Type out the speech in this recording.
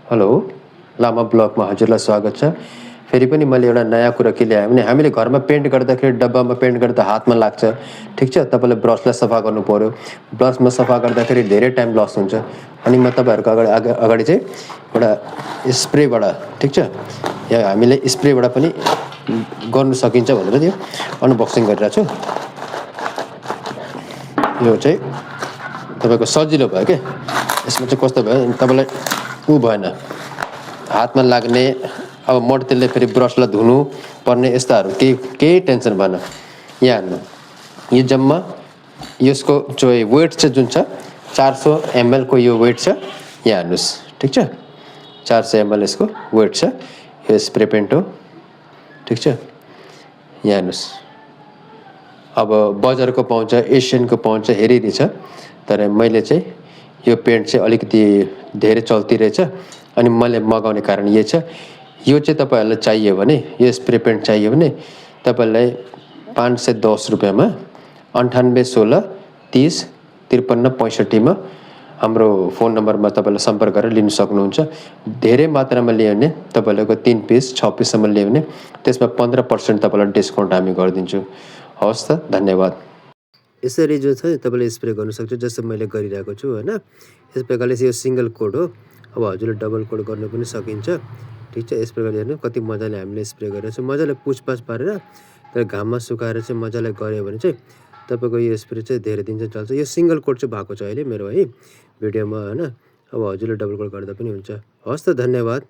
Hello, लामा ब्लगमा हजुरलाई स्वागत छ। फेरि पनि मैले एउटा नयाँ कुरा के ल्याएँ भने हामीले घरमा पेन्ट गर्दाखेरि डब्बामा पेन्ट गर्दा हातमा लाग्छ। ठिक छ? तपाईँले ब्रसलाई सफा गर्नुपऱ्यो। ब्रसमा सफा गर्दाखेरि धेरै टाइम लस हुन्छ। अनि म तपाईँहरूको अगाडि चाहिँ एउटा स्प्रेबाट, ठिक छ? या हामीले स्प्रेबाट पनि गर्नु सकिन्छ भनेर त्यो अनबक्सिङ गरिरहेको छु। यो चाहिँ तपाईँको सजिलो भयो क्या। यसमा चाहिँ कस्तो भयो तपाईँलाई भएन, हातमा लाग्ने, अब मट्टीतेलले फेरि ब्रसलाई धुनु पर्ने यस्ताहरू केही टेन्सन भएन। यहाँ हेर्नु, यो जम्मा यसको चाहिँ वेट चाहिँ जुन छ 400 ml को यो वेट छ। यहाँ हेर्नुहोस्, ठिक छ? 400 ml यसको वेट छ। यो स्प्रे पेन्ट हो, ठिक छ? यहाँ हेर्नुहोस्, अब बजारको पाउँछ, एसियनको पाउँछ, हेरी छ। तर मैले चाहिँ यो पेन्ट चाहिँ अलिकति धेरै चल्ती रहेछ अनि मैले मगाउने कारण यही छ। यो चाहिँ तपाईँहरूलाई चाहियो भने, यो स्प्रे पेन्ट चाहियो भने तपाईँलाई 510 रुपियाँमा 98 16 30 53 65 हाम्रो फोन नम्बरमा तपाईँलाई सम्पर्क गरेर लिन सक्नुहुन्छ। धेरै मात्रामा लियो भने तपाईँहरूको 3 पिस 6 पिससम्म लियो भने त्यसमा 15% तपाईँलाई डिस्काउन्ट हामी गरिदिन्छु। हवस् त, धन्यवाद। यसरी जो छ तपाईँले स्प्रे गर्नु सक्छ, जस्तो मैले गरिरहेको छु होइन। यस प्रकारले यो सिङ्गल कोड हो। अब हजुरले डबल कोड गर्नु पनि सकिन्छ, ठिक छ? यस प्रकारले हेर्नु कति मजाले हामीले स्प्रे गरेको छ। मजाले पुछपाछ पारेर तर घाममा सुकाएर चाहिँ मजाले गऱ्यो भने चाहिँ तपाईँको यो स्प्रे चाहिँ धेरै दिन चाहिँ चल्छ। यो सिङ्गल कोड चाहिँ भएको छ अहिले मेरो है भिडियोमा होइन। अब हजुरले डबल कोड गर्दा पनि हुन्छ। हवस् त, धन्यवाद।